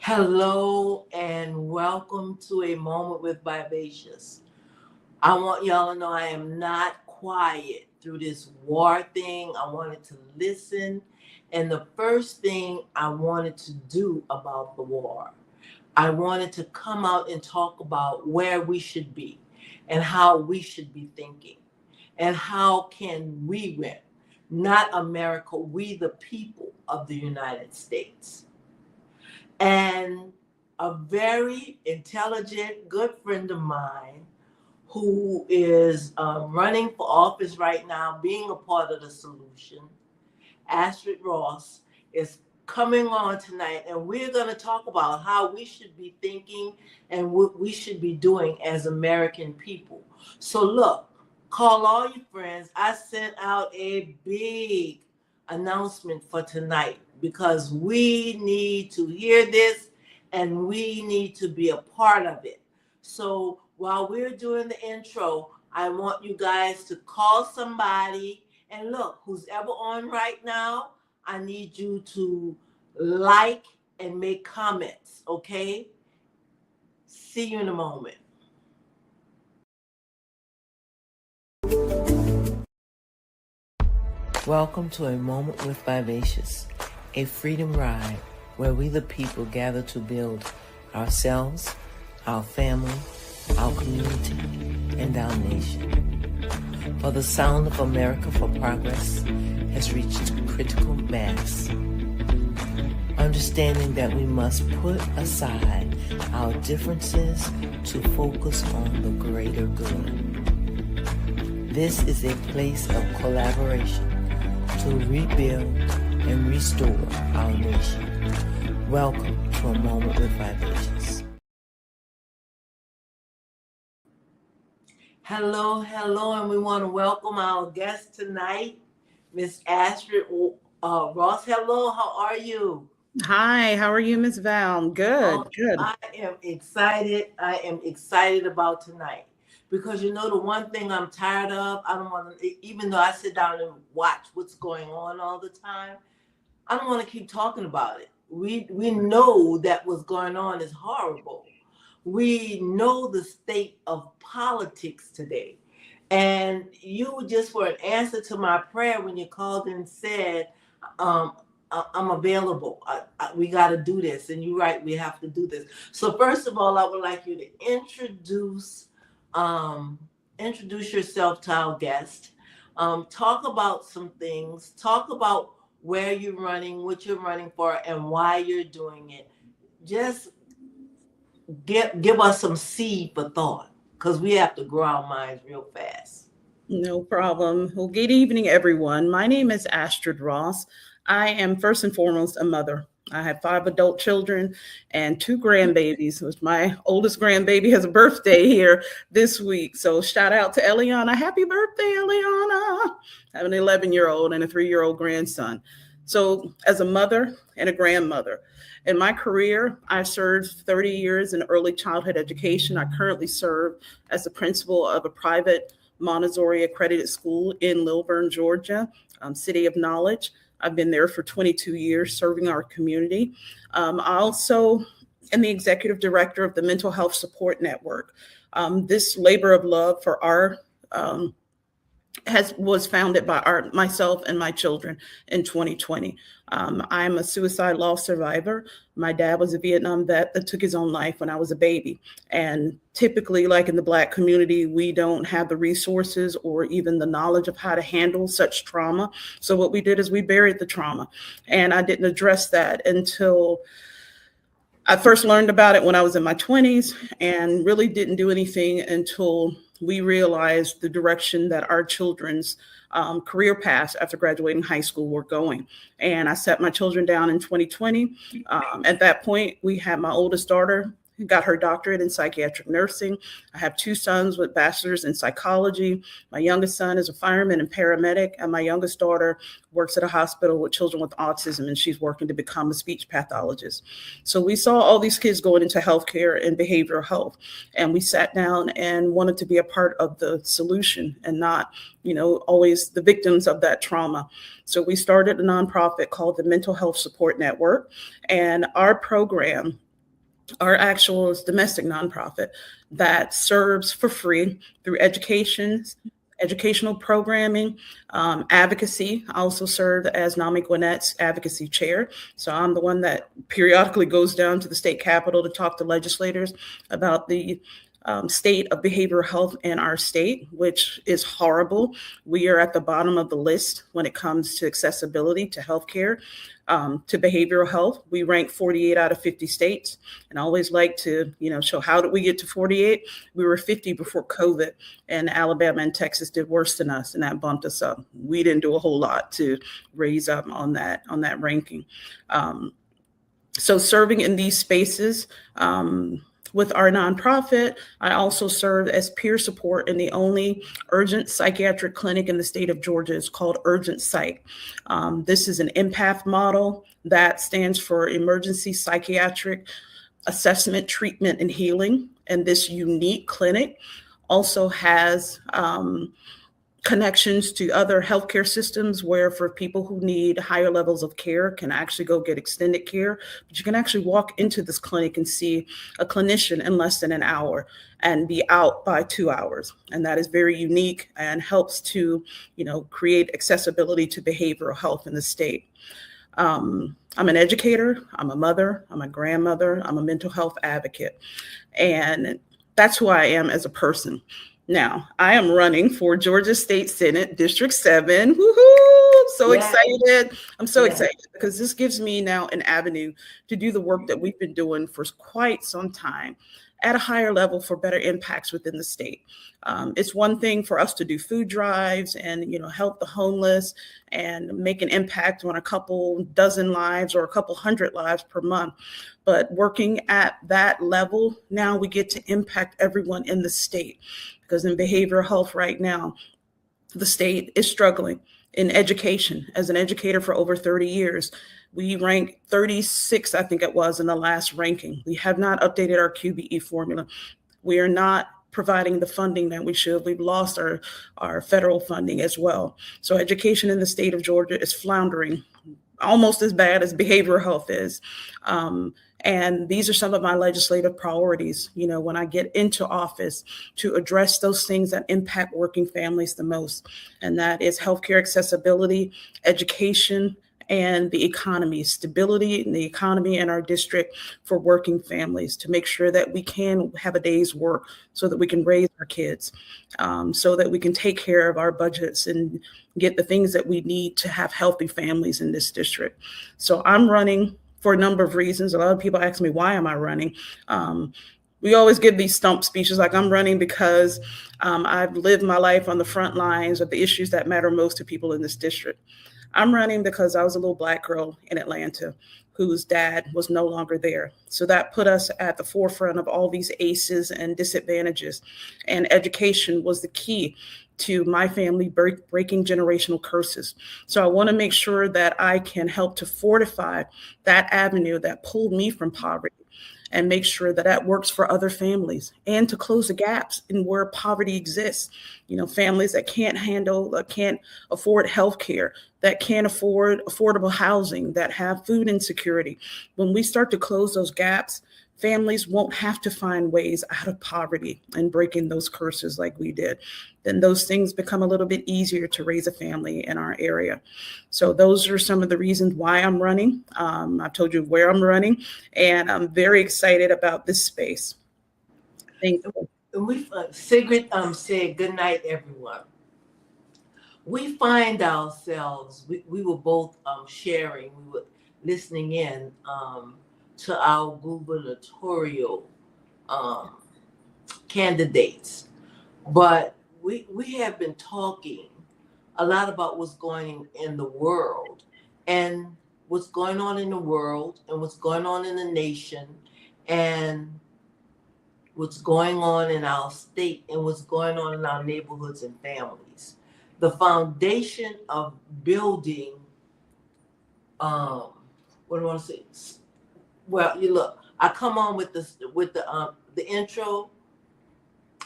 Hello and welcome to a moment with Vivacious. I want y'all to know I am not quiet through this war thing. I wanted to listen. And the first thing I wanted to do about the war, I wanted to come out and talk about where we should be and how we should be thinking and how can we win. Not America, we the people of the United States. And a very intelligent, good friend of mine who is running for office right now, being a part of the solution, Astrid Ross, is coming on tonight, and we're going to talk about how we should be thinking and what we should be doing as American people. So look, call all your friends. I sent out a big announcement for tonight because we need to hear this and we need to be a part of it. So while we're doing the intro, I want you guys to call somebody. And look, who's ever on right now, I need you to like and make comments, okay? See you in a moment. Welcome to A Moment with Vivacious, a freedom ride where we the people gather to build ourselves, our family, our community, and our nation. For the sound of America for Progress has reached critical mass. Understanding that we must put aside our differences to focus on the greater good. This is a place of collaboration to rebuild and restore our nation. Welcome to A Moment with Vivacious. Hello, and we want to welcome our guest tonight, Miss Astrid Ross. Hello, how are you? Hi, how are you, Miss Val? Good, good. I am excited. I am excited about tonight because the one thing I'm tired of, I don't want to, even though I sit down and watch what's going on all the time, I don't want to keep talking about it. We know that what's going on is horrible. We know the state of politics today. And you just were an answer to my prayer when you called and said, I'm available. We got to do this. And you're right, we have to do this. So first of all, I would like you to introduce yourself to our guest. Talk about some things. Talk about where you're running, what you're running for, and why you're doing it. Just give us some seed for thought because we have to grow our minds real fast. No problem. Well, good evening, everyone. My name is Astrid Ross. I am first and foremost a mother. I have 5 adult children and 2 grandbabies, which my oldest grandbaby has a birthday here this week. So shout out to Eliana. Happy birthday, Eliana. I have an 11-year-old and a 3-year-old grandson. So as a mother and a grandmother, in my career, I served 30 years in early childhood education. I currently serve as the principal of a private Montessori accredited school in Lilburn, Georgia, City of Knowledge. I've been there for 22 years serving our community. I also am the executive director of the Mental Health Support Network. This labor of love for our was founded by myself and my children in 2020. I'm a suicide loss survivor. My dad was a Vietnam vet that took his own life when I was a baby. And typically, like in the Black community, we don't have the resources or even the knowledge of how to handle such trauma. So what we did is we buried the trauma. And I didn't address that until I first learned about it when I was in my 20s and really didn't do anything until we realized the direction that our children's career paths after graduating high school were going. And I sat my children down in 2020. At that point, we had my oldest daughter who got her doctorate in psychiatric nursing. I have 2 sons with bachelors in psychology. My youngest son is a fireman and paramedic, and my youngest daughter works at a hospital with children with autism, and she's working to become a speech pathologist. So we saw all these kids going into healthcare and behavioral health, and we sat down and wanted to be a part of the solution and not, always the victims of that trauma. So we started a nonprofit called the Mental Health Support Network, and our program Our actual is domestic nonprofit that serves for free through educational programming, advocacy. I also serve as NAMI Gwinnett's advocacy chair. So I'm the one that periodically goes down to the state capitol to talk to legislators about the state of behavioral health in our state, which is horrible. We are at the bottom of the list when it comes to accessibility to healthcare, to behavioral health. We rank 48 out of 50 states. And I always like to, show how did we get to 48? We were 50 before COVID, and Alabama and Texas did worse than us, and that bumped us up. We didn't do a whole lot to raise up on that ranking. So serving in these spaces, with our nonprofit, I also serve as peer support in the only urgent psychiatric clinic in the state of Georgia. It's called Urgent Psych. This is an empath model that stands for Emergency Psychiatric Assessment, Treatment, and Healing. And this unique clinic also has connections to other healthcare systems where for people who need higher levels of care can actually go get extended care. But you can actually walk into this clinic and see a clinician in less than an hour and be out by 2 hours. And that is very unique and helps to, create accessibility to behavioral health in the state. I'm an educator, I'm a mother, I'm a grandmother, I'm a mental health advocate. And that's who I am as a person. Now, I am running for Georgia State Senate District 7. Woohoo! So excited. I'm so excited because this gives me now an avenue to do the work that we've been doing for quite some time at a higher level for better impacts within the state. It's one thing for us to do food drives and, help the homeless and make an impact on a couple dozen lives or a couple hundred lives per month. But working at that level, now we get to impact everyone in the state. Because in behavioral health right now, the state is struggling. In education, as an educator for over 30 years, we rank 36, I think it was, in the last ranking. We have not updated our QBE formula. We are not providing the funding that we should. We've lost our federal funding as well. So education in the state of Georgia is floundering, almost as bad as behavioral health is. And these are some of my legislative priorities, when I get into office, to address those things that impact working families the most. And that is healthcare accessibility, education, and the economy, stability in the economy in our district for working families, to make sure that we can have a day's work so that we can raise our kids, so that we can take care of our budgets and get the things that we need to have healthy families in this district. So I'm running for a number of reasons. A lot of people ask me, why am I running? We always give these stump speeches like I'm running because I've lived my life on the front lines of the issues that matter most to people in this district. I'm running because I was a little Black girl in Atlanta whose dad was no longer there. So that put us at the forefront of all these ACEs and disadvantages. And education was the key to my family breaking generational curses. So I want to make sure that I can help to fortify that avenue that pulled me from poverty and make sure that that works for other families and to close the gaps in where poverty exists. Families that can't afford health care, that can't afford affordable housing, that have food insecurity. When we start to close those gaps, families won't have to find ways out of poverty and breaking those curses like we did. Then those things become a little bit easier to raise a family in our area. So those are some of the reasons why I'm running. I've told you where I'm running, and I'm very excited about this space. Thank you. Sigrid said, good night, everyone. We find ourselves, we were both sharing, we were listening in to our gubernatorial candidates. But we have been talking a lot about what's going in the world, and what's going on in the world, and what's going on in the nation, and what's going on in our state, and what's going on in our neighborhoods and families. The foundation of building, what do I want to say? Well, you look, I come on with the intro.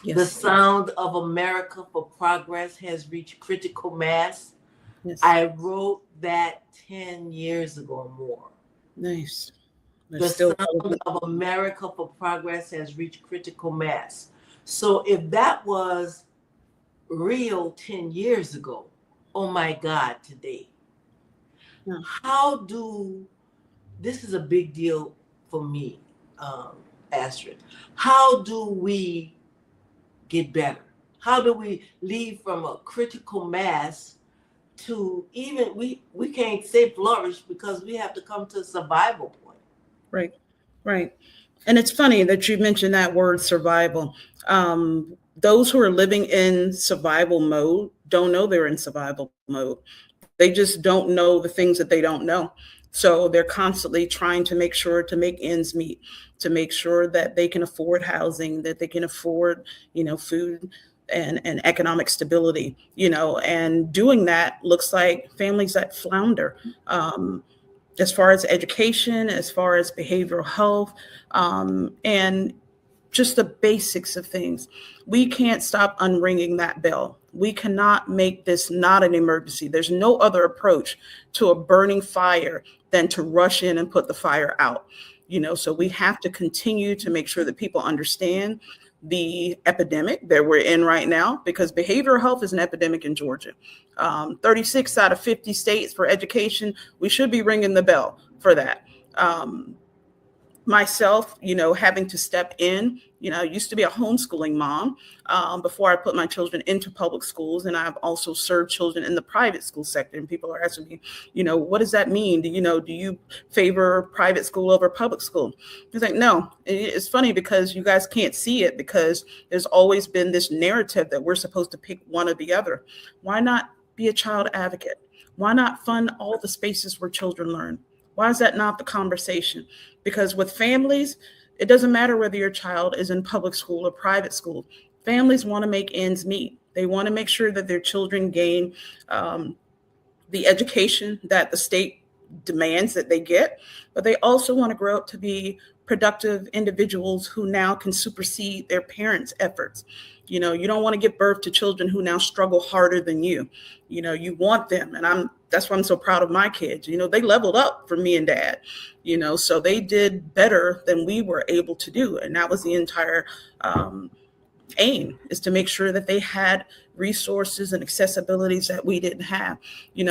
Yes. The sound of America for progress has reached critical mass. Yes. I wrote that 10 years ago or more. Nice. There's The still sound of America for Progress has reached critical mass. So if that was real 10 years ago, oh my God, today, yeah, how do, this is a big deal for me, Astrid. How do we get better? How do we leave from a critical mass to even, we can't say flourish because we have to come to a survival point. right, right. And it's funny that you mentioned that word survival. Those who are living in survival mode don't know they're in survival mode. They just don't know the things that they don't know. So they're constantly trying to make sure to make ends meet, to make sure that they can afford housing, that they can afford, food and economic stability, and doing that looks like families that flounder. As far as education, as far as behavioral health, and just the basics of things. We can't stop unringing that bell. We cannot make this not an emergency. There's no other approach to a burning fire than to rush in and put the fire out. So we have to continue to make sure that people understand the epidemic that we're in right now, because behavioral health is an epidemic in Georgia. 36 out of 50 states for education, we should be ringing the bell for that. Myself, having to step in, I used to be a homeschooling mom before I put my children into public schools. And I've also served children in the private school sector. And people are asking me, what does that mean? Do you favor private school over public school? It's like, no. It's funny because you guys can't see it, because there's always been this narrative that we're supposed to pick one or the other. Why not be a child advocate? Why not fund all the spaces where children learn? Why is that not the conversation? Because with families, it doesn't matter whether your child is in public school or private school. Families want to make ends meet. They want to make sure that their children gain the education that the state demands that they get, but they also want to grow up to be productive individuals who now can supersede their parents' efforts. You don't want to give birth to children who now struggle harder than you. You want them, and that's why I'm so proud of my kids. They leveled up for me and dad. So they did better than we were able to do, and that was the entire aim, is to make sure that they had resources and accessibilities that we didn't have.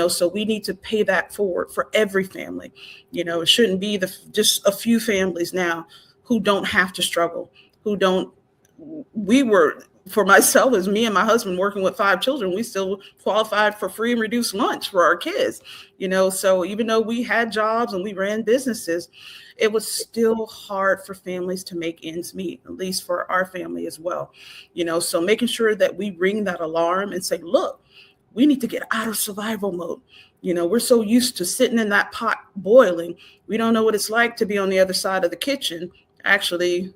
So we need to pay that forward for every family. It shouldn't be just a few families now who don't have to struggle, who don't. We were, for myself, as me and my husband working with 5 children, we still qualified for free and reduced lunch for our kids. So even though we had jobs and we ran businesses, it was still hard for families to make ends meet, at least for our family as well. So making sure that we ring that alarm and say, look, we need to get out of survival mode. We're so used to sitting in that pot boiling. We don't know what it's like to be on the other side of the kitchen, actually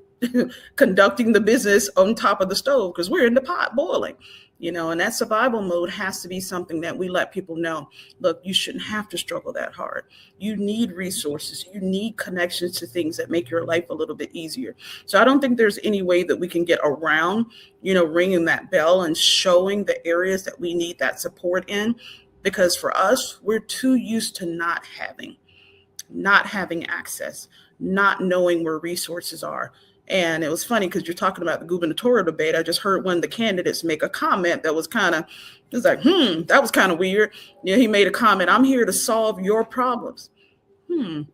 conducting the business on top of the stove, because we're in the pot boiling. And that survival mode has to be something that we let people know. Look, you shouldn't have to struggle that hard. You need resources. You need connections to things that make your life a little bit easier. So I don't think there's any way that we can get around, ringing that bell and showing the areas that we need that support in, because for us, we're too used to not having access, not knowing where resources are. And it was funny because you're talking about the gubernatorial debate. I just heard one of the candidates make a comment that was it was like, that was kind of weird. He made a comment, I'm here to solve your problems. I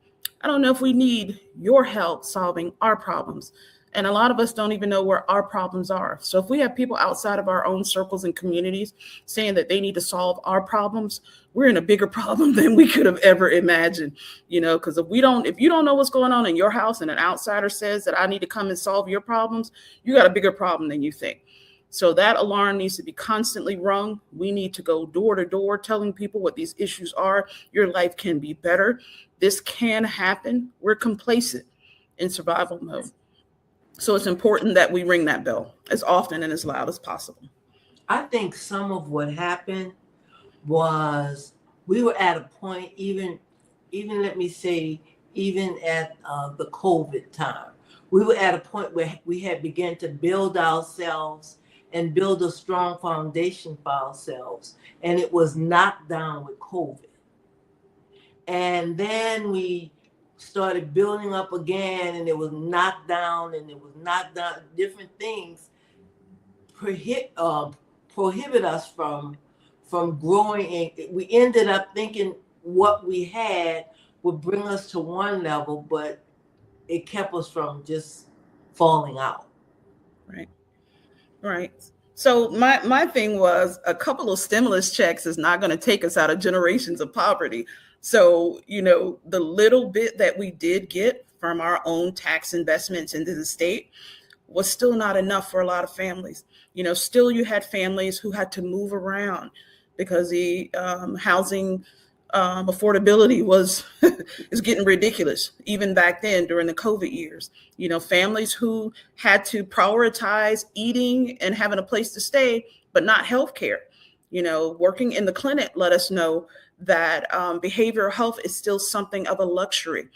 don't know if we need your help solving our problems. And a lot of us don't even know where our problems are. So if we have people outside of our own circles and communities saying that they need to solve our problems, we're in a bigger problem than we could have ever imagined. Because if you don't know what's going on in your house and an outsider says that I need to come and solve your problems, you got a bigger problem than you think. So that alarm needs to be constantly rung. We need to go door to door telling people what these issues are. Your life can be better. This can happen. We're complacent in survival mode. So it's important that we ring that bell as often and as loud as possible. I think some of what happened was we were at a point, even let me say, even at the COVID time, we were at a point where we had begun to build ourselves and build a strong foundation for ourselves. And it was knocked down with COVID. And then we started building up again, and it was knocked down, and it was knocked down. Different things prohibit us from growing. And we ended up thinking what we had would bring us to one level, but it kept us from just falling out. Right. Right. So my thing was a couple of stimulus checks is not going to take us out of generations of poverty. So, the little bit that we did get from our own tax investments into the state was still not enough for a lot of families. Still you had families who had to move around because the housing affordability was is getting ridiculous even back then during the COVID years. Families who had to prioritize eating and having a place to stay, but not healthcare. Working in the clinic let us know that behavioral health is still something of a luxury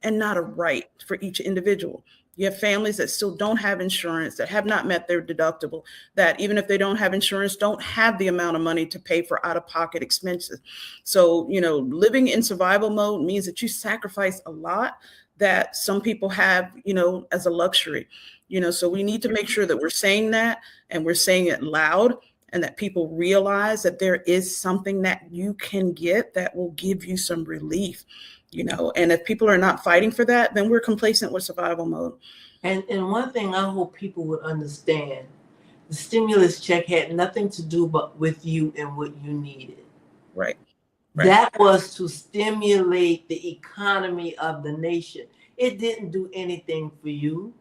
and not a right for each individual. You have families that still don't have insurance, that have not met their deductible, that even if they don't have insurance, don't have the amount of money to pay for out-of-pocket expenses. So, living in survival mode means that you sacrifice a lot that some people have, as a luxury. So we need to make sure that we're saying that and we're saying it loud, and that people realize that there is something that you can get that will give you some relief. And if people are not fighting for that, then we're complacent with survival mode. And one thing I hope people would understand, the stimulus check had nothing to do but with you and what you needed. Right. That was to stimulate the economy of the nation. It didn't do anything for you.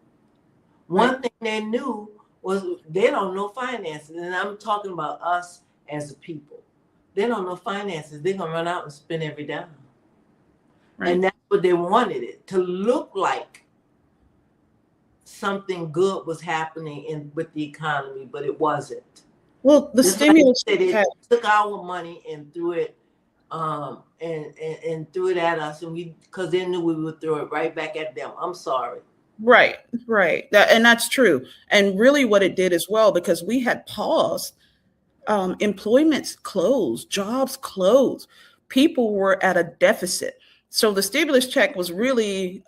One thing they knew was they don't know finances. And I'm talking about us as a people. They don't know finances. They're going to run out and spend every dime. Right. And that's what they wanted it to look like. Something good was happening with the economy, but it wasn't. Well, the stimulus it took our money and threw it, and threw it at us, and because they knew we would throw it right back at them. I'm sorry. Right. And that's true. And really, what it did as well, because we had paused, employments closed, jobs closed, people were at a deficit. So the stimulus check was really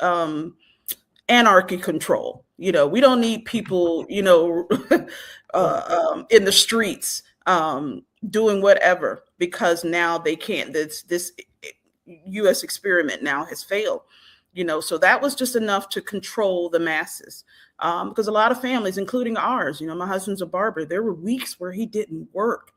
anarchy control. We don't need people, in the streets doing whatever, because now they can't. This U.S. experiment now has failed. So that was just enough to control the masses. Because a lot of families, including ours, my husband's a barber, there were weeks where he didn't work.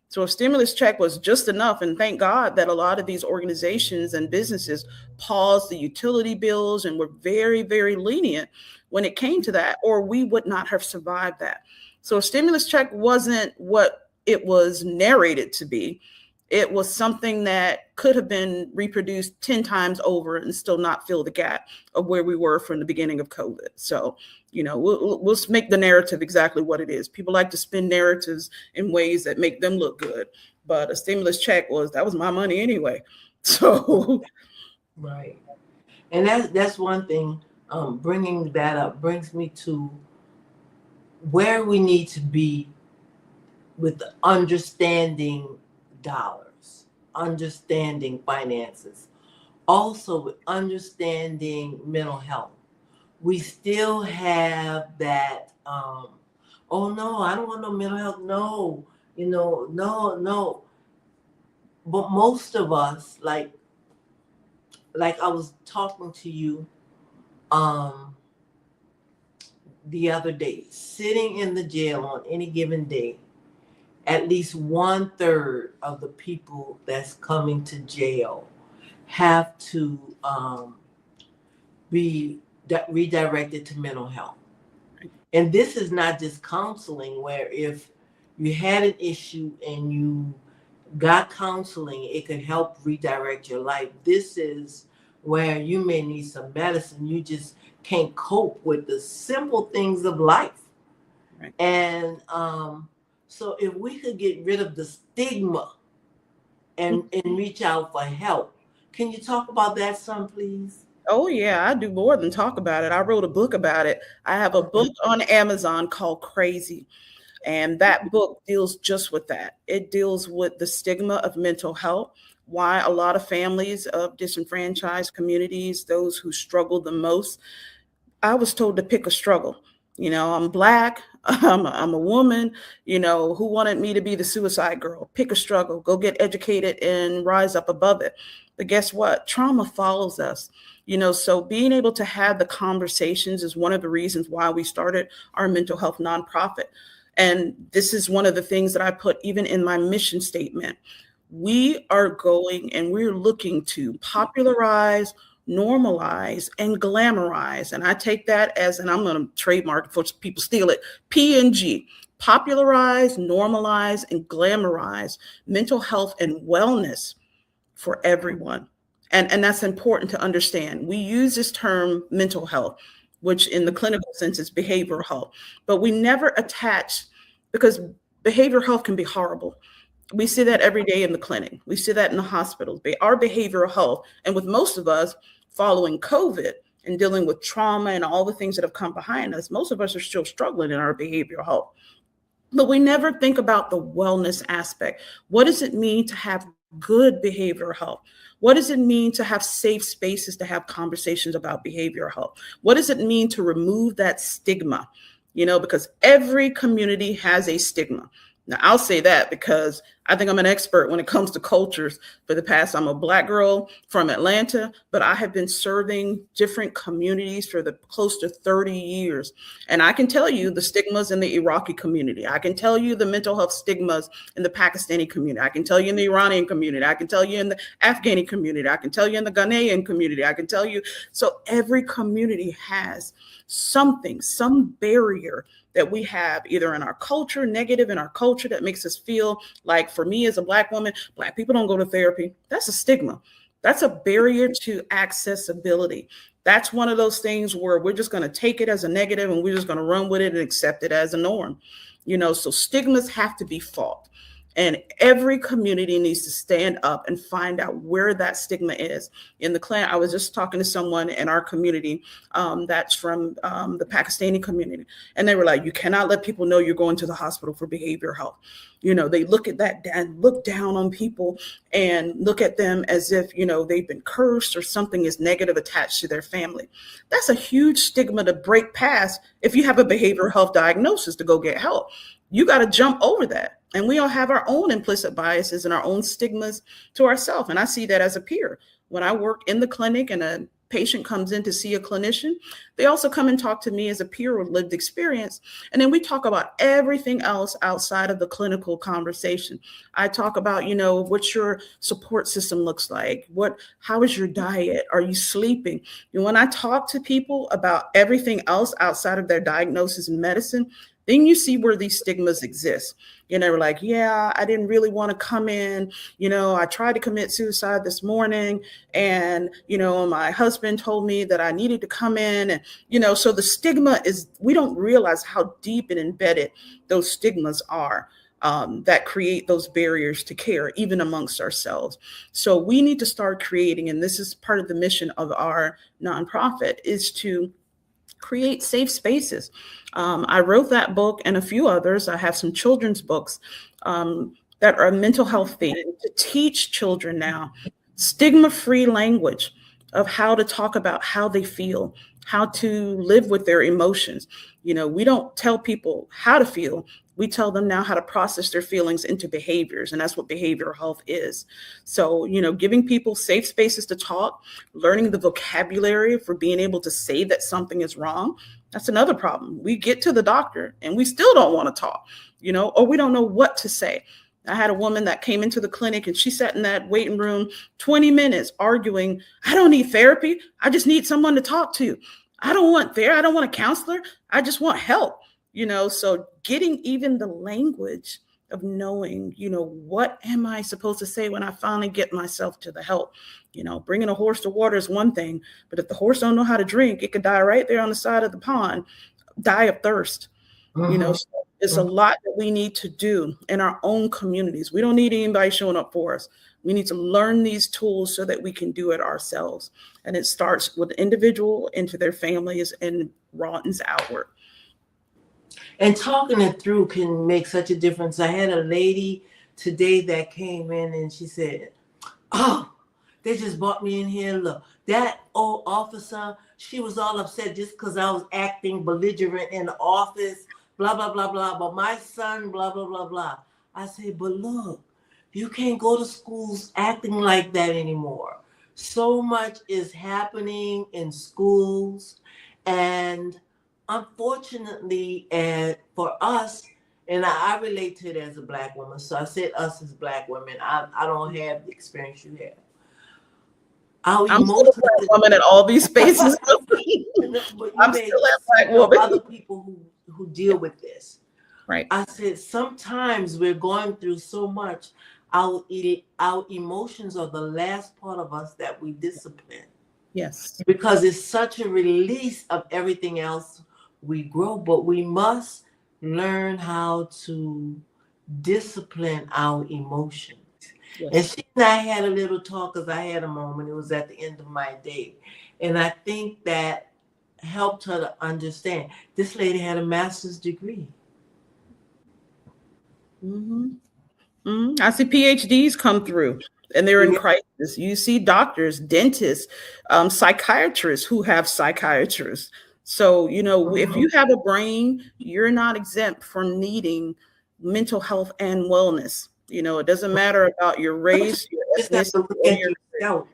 So a stimulus check was just enough. And thank God that a lot of these organizations and businesses paused the utility bills and were very, very lenient when it came to that, or we would not have survived that. So a stimulus check wasn't what it was narrated to be. It was something that could have been reproduced 10 times over and still not fill the gap of where we were from the beginning of COVID. So, we'll make the narrative exactly what it is. People like to spin narratives in ways that make them look good. But a stimulus check that was my money anyway. So. Right. And that's one thing. Bringing that up brings me to where we need to be with the understanding dollars, understanding finances, also with understanding mental health. We still have that, oh no, I don't want no mental health. No, no. But most of us, like I was talking to you the other day, sitting in the jail on any given day, at least 1/3 of the people that's coming to jail have to be redirected to mental health. And this is not just counseling, where if you had an issue and you got counseling, it could help redirect your life. This is where you may need some medicine. You just can't cope with the simple things of life. Right. And so if we could get rid of the stigma and reach out for help. Can you talk about that some, please? Oh, yeah, I do more than talk about it. I wrote a book about it. I have a book on Amazon called Crazy. And that book deals just with that. It deals with the stigma of mental health, why a lot of families of disenfranchised communities, those who struggle the most, I was told to pick a struggle. I'm Black, I'm a woman, who wanted me to be the suicide girl? Pick a struggle, go get educated and rise up above it. But guess what? Trauma follows us. So being able to have the conversations is one of the reasons why we started our mental health nonprofit. And this is one of the things that I put even in my mission statement. We are going and we're looking to popularize, normalize, and glamorize. And I take that as, and I'm going to trademark before people steal it, P&G. Popularize, normalize, and glamorize mental health and wellness for everyone. And that's important to understand. We use this term mental health, which in the clinical sense is behavioral health, but we never attach, because behavioral health can be horrible. We see that every day in the clinic. We see that in the hospitals. Our behavioral health, and with most of us following COVID and dealing with trauma and all the things that have come behind us, most of us are still struggling in our behavioral health. But we never think about the wellness aspect. What does it mean to have good behavioral health? What does it mean to have safe spaces to have conversations about behavioral health? What does it mean to remove that stigma? Because every community has a stigma. Now, I'll say that because I think I'm an expert when it comes to cultures. For the past, I'm a Black girl from Atlanta, but I have been serving different communities for the close to 30 years. And I can tell you the stigmas in the Iraqi community. I can tell you the mental health stigmas in the Pakistani community. I can tell you in the Iranian community. I can tell you in the Afghani community. I can tell you in the Ghanaian community. I can tell you. So every community has something, some barrier that we have either in our culture, negative in our culture, that makes us feel like, for me as a Black woman, Black people don't go to therapy. That's a stigma. That's a barrier to accessibility. That's one of those things where we're just going to take it as a negative and we're just going to run with it and accept it as a norm. So stigmas have to be fought. And every community needs to stand up and find out where that stigma is. In the clinic, I was just talking to someone in our community that's from the Pakistani community. And they were like, you cannot let people know you're going to the hospital for behavioral health. They look at that and look down on people and look at them as if, they've been cursed or something is negative attached to their family. That's a huge stigma to break past if you have a behavioral health diagnosis to go get help. You got to jump over that. And we all have our own implicit biases and our own stigmas to ourselves. And I see that as a peer. When I work in the clinic and a patient comes in to see a clinician, they also come and talk to me as a peer with lived experience. And then we talk about everything else outside of the clinical conversation. I talk about, what your support system looks like. How is your diet? Are you sleeping? When I talk to people about everything else outside of their diagnosis and medicine, then you see where these stigmas exist. They were like, yeah, I didn't really want to come in. I tried to commit suicide this morning and, my husband told me that I needed to come in. And, so the stigma is, we don't realize how deep and embedded those stigmas are that create those barriers to care, even amongst ourselves. So we need to start creating, and this is part of the mission of our nonprofit, is to create safe spaces. I wrote that book and a few others. I have some children's books that are mental health themed to teach children now stigma-free language of how to talk about how they feel, how to live with their emotions. We don't tell people how to feel. We tell them now how to process their feelings into behaviors, and that's what behavioral health is. So, giving people safe spaces to talk, learning the vocabulary for being able to say that something is wrong. That's another problem. We get to the doctor and we still don't want to talk, or we don't know what to say. I had a woman that came into the clinic and she sat in that waiting room 20 minutes arguing, I don't need therapy. I just need someone to talk to. I don't want therapy. I don't want a counselor. I just want help. So getting even the language of knowing, what am I supposed to say when I finally get myself to the help? Bringing a horse to water is one thing, but if the horse don't know how to drink, it could die right there on the side of the pond, die of thirst. So it's a lot that we need to do in our own communities. We don't need anybody showing up for us. We need to learn these tools so that we can do it ourselves. And it starts with the individual into their families and broadens outward. And talking it through can make such a difference. I had a lady today that came in and she said, Oh, they just brought me in here. Look, that old officer, she was all upset just because I was acting belligerent in the office, blah, blah, blah, blah. But my son, blah, blah, blah, blah. I said, but look, you can't go to schools acting like that anymore. So much is happening in schools. And unfortunately, and for us, and I relate to it as a black woman. So I said us as black women. I don't have the experience you have. Our I'm still a emotions, black woman in all these spaces. but you I'm may still that black know woman. other people who deal with this. Right. I said sometimes we're going through so much. Our emotions are the last part of us that we discipline Yes. because it's such a release of everything else we grow, but we must learn how to discipline our emotions. Yes. And she and I had a little talk because I had a moment. It was at the end of my day. And I think that helped her to understand. This lady had a master's degree. I see PhDs come through and they're in Yeah. crisis. You see doctors, dentists, psychiatrists who have psychiatrists. So, if you have a brain, you're not exempt from needing mental health and wellness. It doesn't matter about your Sometimes race, your you just have ethnicity, to look or at your yourself.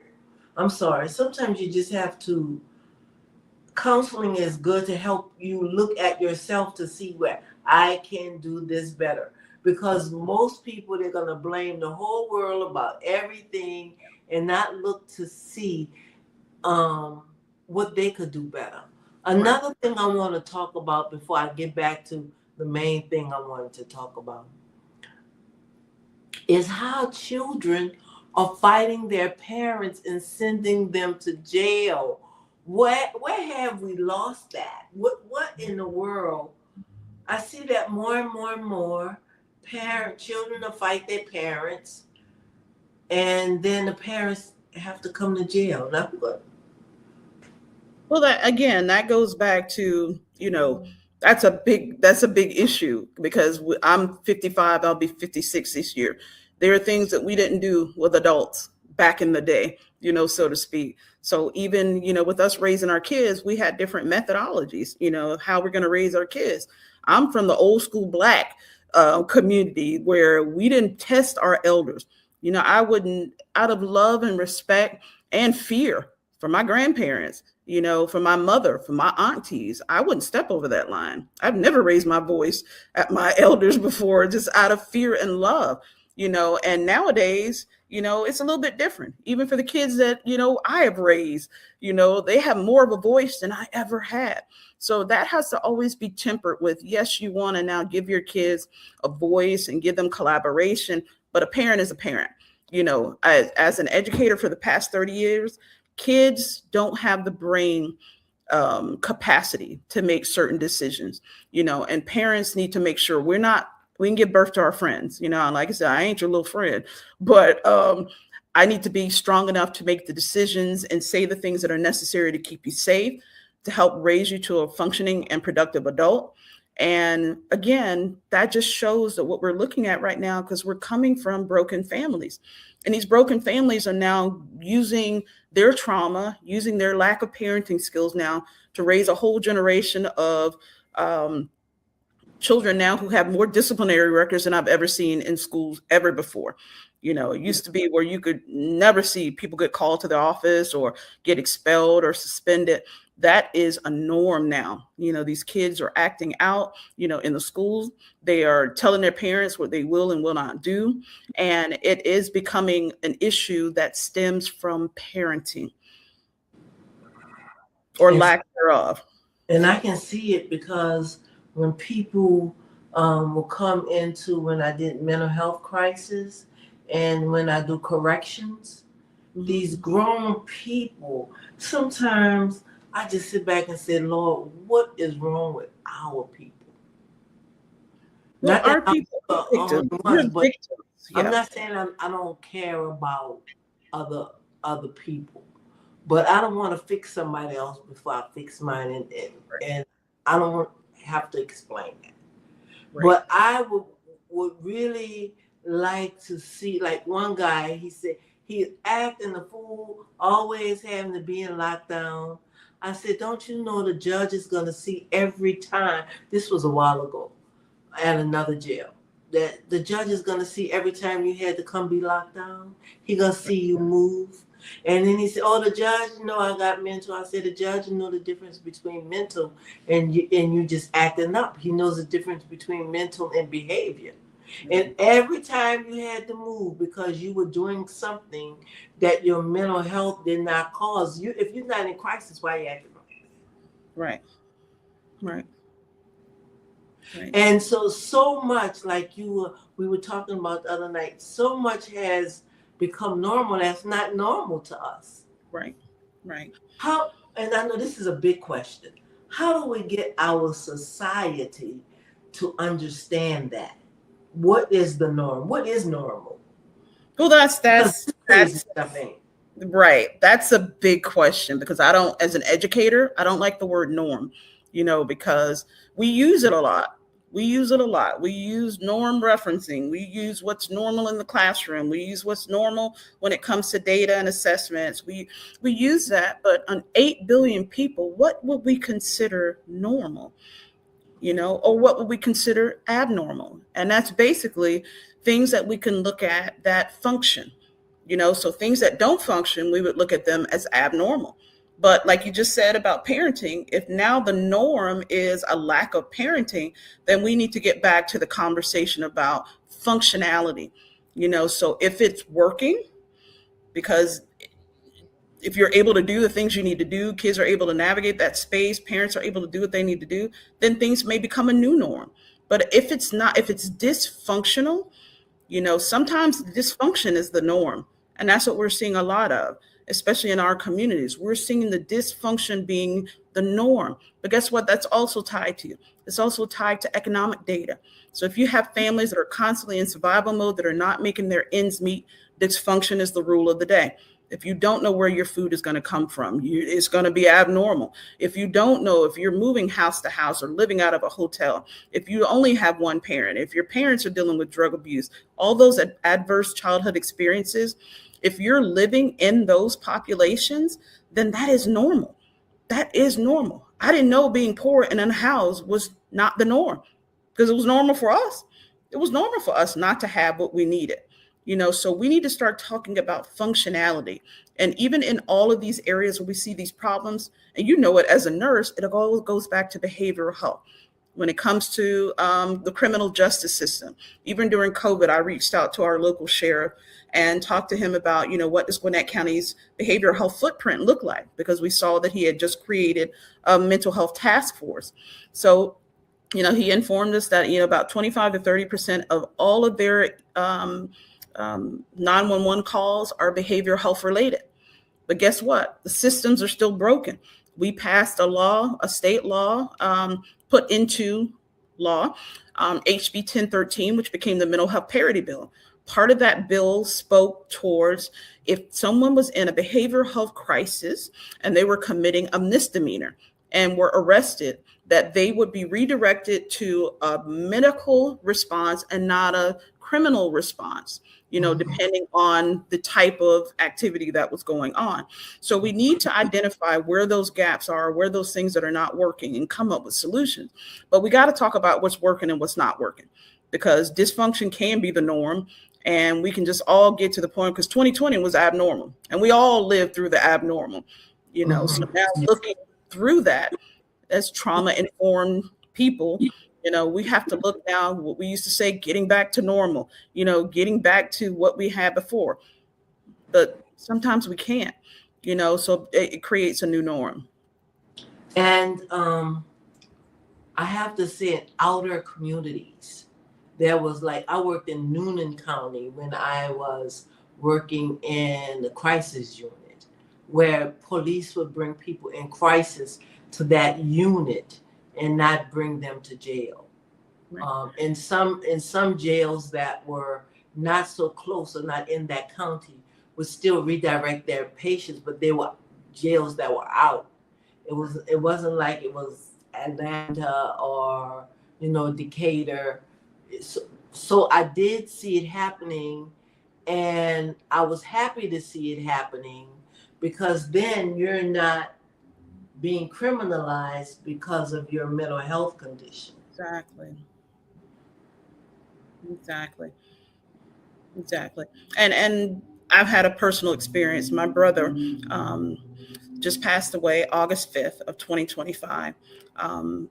I'm sorry. Sometimes you just have to. Counseling is good to help you look at yourself to see where I can do this better. Because most people, they're going to blame the whole world about everything and not look to see um, what they could do better. right. Another thing I want to talk about before I get back to the main thing I wanted to talk about is how children are fighting their parents and sending them to jail. Where have we lost that? What in the world? I see that more and more and more. Children will fight their parents, and then the parents have to come to jail. Now what? Well, that goes back to, that's a big issue because I'm 55, I'll be 56 this year. There are things that we didn't do with adults back in the day, so to speak. So even, with us raising our kids, we had different methodologies, how we're going to raise our kids. I'm from the old school black community where we didn't test our elders. I wouldn't, out of love and respect and fear for my grandparents, for my mother, for my aunties, I wouldn't step over that line. I've never raised my voice at my elders before, just out of fear and love, and nowadays, it's a little bit different. Even for the kids that, I have raised, they have more of a voice than I ever had. So that has to always be tempered with, yes, you want to now give your kids a voice and give them collaboration, but a parent is a parent. As an educator for the past 30 years, kids don't have the brain capacity to make certain decisions, and parents need to make sure we can give birth to our friends, and like I said, I ain't your little friend, but I need to be strong enough to make the decisions and say the things that are necessary to keep you safe, to help raise you to a functioning and productive adult. And again, that just shows that what we're looking at right now, because we're coming from broken families. And these broken families are now using their trauma, using their lack of parenting skills now to raise a whole generation of children now who have more disciplinary records than I've ever seen in schools ever before. It used to be where you could never see people get called to the office or get expelled or suspended. That is a norm now. These kids are acting out, in the schools. They are telling their parents what they will and will not do. And it is becoming an issue that stems from parenting or And, lack thereof. and I can see it because when people will come into when I did mental health crisis and when I do corrections, these grown people, sometimes I just sit back and say, Lord, what is wrong with our people? Well, Not that our I'm people the are only victims. We're ones, but victims. I'm Yeah. not saying I don't care about other people. But I don't want to fix somebody else before I fix mine, and I don't have to explain that. Right. But I would really like to see, like one guy, he said He acting the fool, always having to be in lockdown. I said, don't you know the judge is going to see every time? This was a while ago at another jail. That the judge is going to see every time you had to come be locked down. He going to see you move. And then he said, oh, the judge, you know, I got mental. I said, the judge, you know the difference between mental and you just acting up. He knows the difference between mental and behavior. And every time you had to move because you were doing something that your mental health did not cause you, if you're not in crisis, why are you acting up? Right. Right. Right. And so much like we were talking about the other night, so much has become normal that's not normal to us. Right. Right. How, and I know this is a big question, how do we get our society to understand that? What is the norm? What is normal? Well, Because that's this crazy that's stuff ain't. right. That's a big question because I don't, as an educator, I don't like the word norm, because we use it a lot. We use it a lot. We use norm referencing. We use what's normal in the classroom. We use what's normal when it comes to data and assessments. We use that, but on 8 billion people, what would we consider normal? Or what would we consider abnormal? And that's basically things that we can look at that function. So things that don't function, we would look at them as abnormal. But like you just said about parenting, if now the norm is a lack of parenting, then we need to get back to the conversation about functionality. So if it's working, because if you're able to do the things you need to do, kids are able to navigate that space, parents are able to do what they need to do, then things may become a new norm. But if it's not, if it's dysfunctional, sometimes dysfunction is the norm. And that's what we're seeing a lot of, especially in our communities. We're seeing the dysfunction being the norm. But guess what? That's also tied to you. It's also tied to economic data. So if you have families that are constantly in survival mode, that are not making their ends meet, dysfunction is the rule of the day. If you don't know where your food is going to come from, it's going to be abnormal. If you don't know if you're moving house to house or living out of a hotel, if you only have one parent, if your parents are dealing with drug abuse, all those adverse childhood experiences, if you're living in those populations, then that is normal. That is normal. I didn't know being poor and unhoused was not the norm because it was normal for us. It was normal for us not to have what we needed. So we need to start talking about functionality. And even in all of these areas where we see these problems, and it as a nurse, it all goes back to behavioral health. When it comes to the criminal justice system, even during COVID, I reached out to our local sheriff and talked to him about, what does Gwinnett County's behavioral health footprint look like? Because we saw that he had just created a mental health task force. So, he informed us that, about 25 to 30% of all of their 911 calls are behavioral health related. But guess what? The systems are still broken. We passed a law, a state law, put into law, HB 1013, which became the mental health parity bill. Part of that bill spoke towards if someone was in a behavioral health crisis and they were committing a misdemeanor and were arrested, that they would be redirected to a medical response and not a criminal response, depending on the type of activity that was going on. So we need to identify where those gaps are, where those things that are not working, and come up with solutions. But we got to talk about what's working and what's not working, because dysfunction can be the norm. And we can just all get to the point, because 2020 was abnormal and we all lived through the abnormal, So now looking through that as trauma informed people, we have to look now, what we used to say, getting back to normal, getting back to what we had before. But sometimes we can't, so it creates a new norm. And I have to say, in outer communities, there was I worked in Noonan County when I was working in the crisis unit, where police would bring people in crisis to that unit and not bring them to jail. Right. In some jails that were not so close or not in that county would still redirect their patients, but they were jails that were out. It wasn't like it was Atlanta or Decatur. So I did see it happening And I was happy to see it happening because then you're not being criminalized because of your mental health condition. Exactly. Exactly. Exactly. And I've had a personal experience. My brother um, just passed away August 5th of 2025. Um,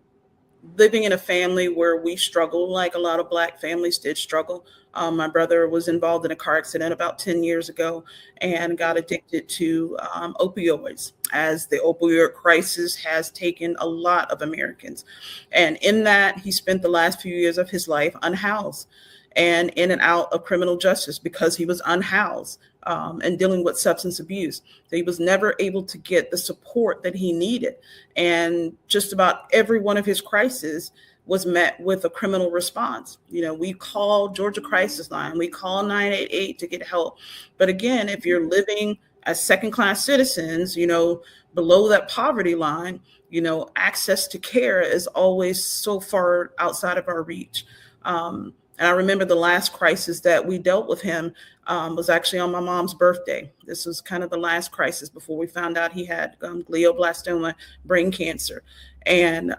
Living in a family where we struggle, like a lot of Black families did struggle. My brother was involved in a car accident about 10 years ago and got addicted to opioids, as the opioid crisis has taken a lot of Americans. And in that, he spent the last few years of his life unhoused and in and out of criminal justice because he was unhoused and dealing with substance abuse. So he was never able to get the support that he needed. And just about every one of his crises was met with a criminal response. You know, we call Georgia Crisis Line, we call 988 to get help. But again, if you're living as second class citizens, you know, below that poverty line, you know, access to care is always so far outside of our reach. And I remember the last crisis that we dealt with him was actually on my mom's birthday. This was kind of the last crisis before we found out he had glioblastoma, brain cancer. And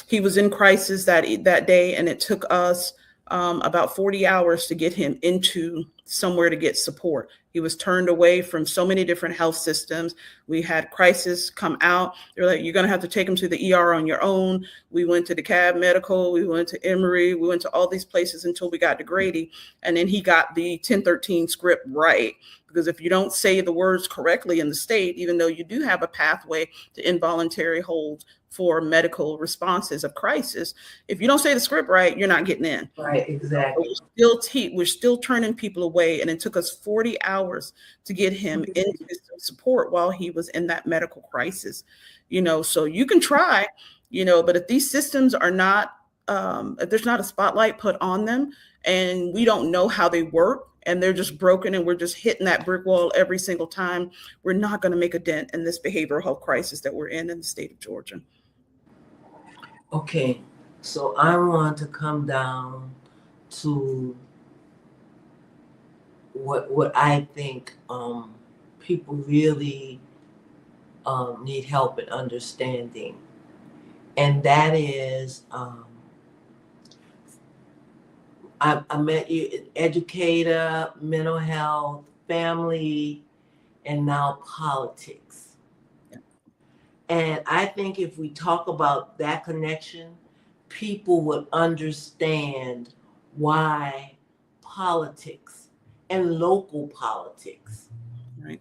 he was in crisis that day, and it took us about 40 hours to get him into somewhere to get support. He was turned away from so many different health systems. We had crisis come out. They're like, you're going to have to take him to the ER on your own. We went to DeKalb Medical. We went to Emory. We went to all these places until we got to Grady. And then he got the 1013 script right. Because if you don't say the words correctly in the state, even though you do have a pathway to involuntary hold for medical responses of crisis, if you don't say the script right, you're not getting in. Right, exactly. We're still turning people away, and it took us 40 hours to get him into support while he was in that medical crisis. You know, so you can try, you know, but if these systems are not, if there's not a spotlight put on them, and we don't know how they work, and they're just broken, and we're just hitting that brick wall every single time, we're not going to make a dent in this behavioral health crisis that we're in the state of Georgia. Okay, so I want to come down to what I think people really need help in understanding, and that is I met you, educator, mental health, family, and now politics. Yeah. And I think if we talk about that connection, people would understand why politics and local politics Right.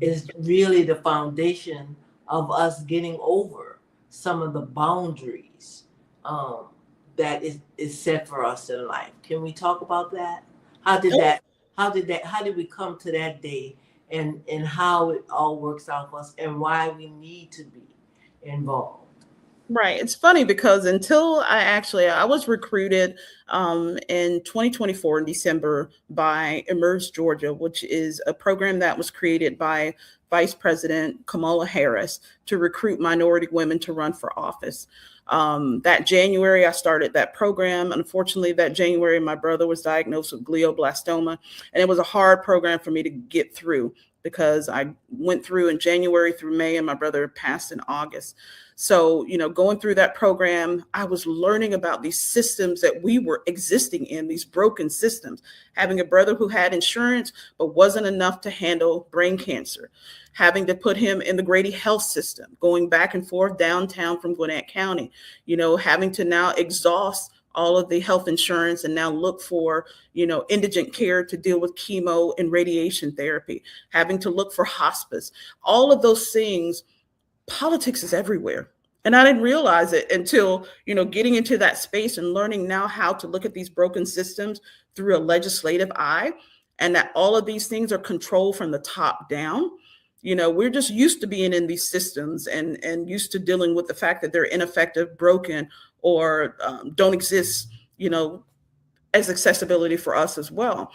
is really the foundation of us getting over some of the boundaries that is set for us in life. Can we talk about that? How did we come to that day, and how it all works out for us, and why we need to be involved? Right. It's funny because until I was recruited in 2024 in December by Emerge Georgia, which is a program that was created by Vice President Kamala Harris to recruit minority women to run for office. That January, I started that program. Unfortunately, that January, my brother was diagnosed with glioblastoma, and it was a hard program for me to get through because I went through in January through May, and my brother passed in August. So, you know, going through that program, I was learning about these systems that we were existing in, these broken systems. Having a brother who had insurance, but wasn't enough to handle brain cancer. Having to put him in the Grady Health System, going back and forth downtown from Gwinnett County, you know, having to now exhaust all of the health insurance and now look for, you know, indigent care to deal with chemo and radiation therapy, having to look for hospice, all of those things. Politics is everywhere. And I didn't realize it until, you know, getting into that space and learning now how to look at these broken systems through a legislative eye, and that all of these things are controlled from the top down. You know, we're just used to being in these systems and used to dealing with the fact that they're ineffective, broken, or don't exist, you know, as accessibility for us as well.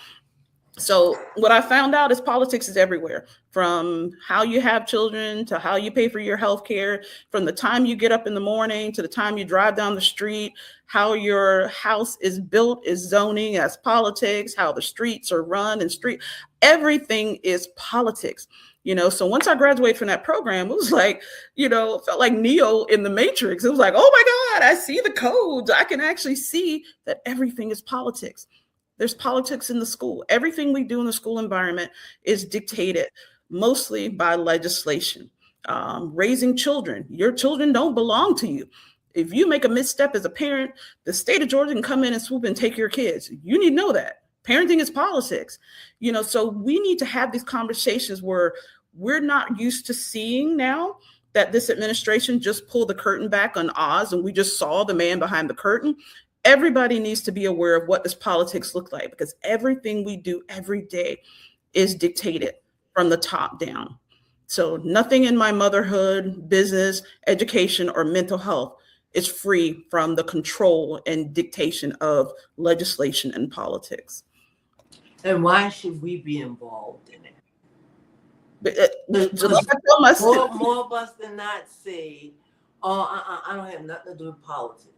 So what I found out is politics is everywhere, from how you have children to how you pay for your health care, from the time you get up in the morning to the time you drive down the street, how your house is built is zoning as politics, how the streets are run and street, everything is politics. So once I graduated from that program, it was like, it felt like Neo in the Matrix. It was like, oh my God, I see the codes. I can actually see that everything is politics. There's politics in the school. Everything we do in the school environment is dictated mostly by legislation. Raising children, your children don't belong to you. If you make a misstep as a parent, the state of Georgia can come in and swoop and take your kids. You need to know that. Parenting is politics. So we need to have these conversations where we're not used to seeing now that this administration just pulled the curtain back on Oz and we just saw the man behind the curtain. Everybody needs to be aware of what does politics look like, because everything we do every day is dictated from the top down. So nothing in my motherhood, business, education, or mental health is free from the control and dictation of legislation and politics. And why should we be involved in it? More of us than not say, "Oh, I don't have nothing to do with politics."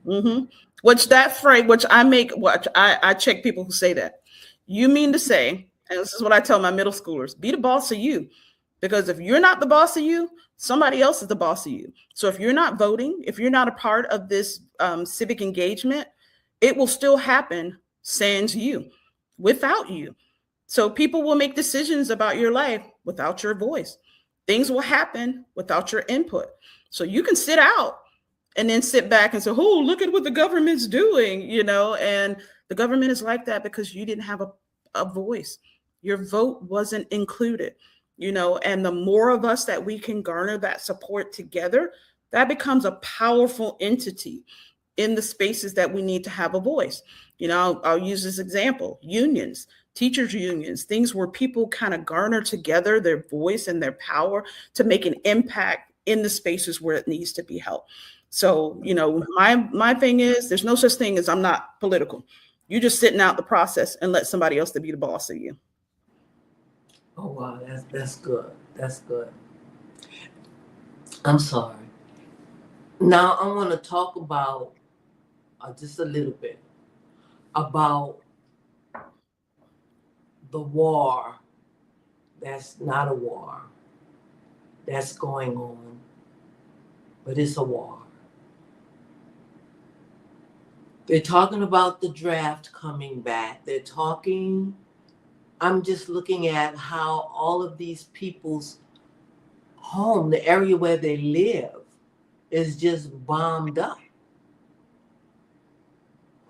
Mm-hmm. Which I check people who say that. You mean to say, and this is what I tell my middle schoolers, be the boss of you. Because if you're not the boss of you, somebody else is the boss of you. So if you're not voting, if you're not a part of this civic engagement, it will still happen sans you, without you. So people will make decisions about your life without your voice. Things will happen without your input. So you can sit out and then sit back and say, oh, look at what the government's doing, and the government is like that because you didn't have a voice. Your vote wasn't included, and the more of us that we can garner that support together, that becomes a powerful entity in the spaces that we need to have a voice. I'll use this example, unions, teachers unions, things where people kind of garner together their voice and their power to make an impact in the spaces where it needs to be held. So, my thing is there's no such thing as I'm not political. You're just sitting out the process and let somebody else to be the boss of you. Oh, wow. That's good. That's good. I'm sorry. Now I want to talk about just a little bit about the war that's not a war that's going on, but it's a war. They're talking about the draft coming back. I'm just looking at how all of these people's home, the area where they live, is just bombed up.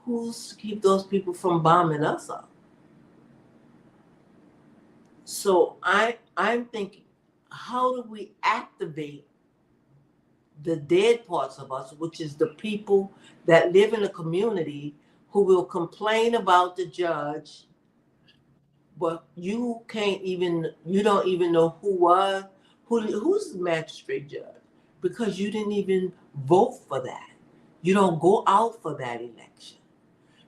Who's to keep those people from bombing us up? So I'm thinking, how do we activate the dead parts of us, which is the people that live in the community who will complain about the judge, but you don't even know who's the magistrate judge, because you didn't even vote for that. You don't go out for that election.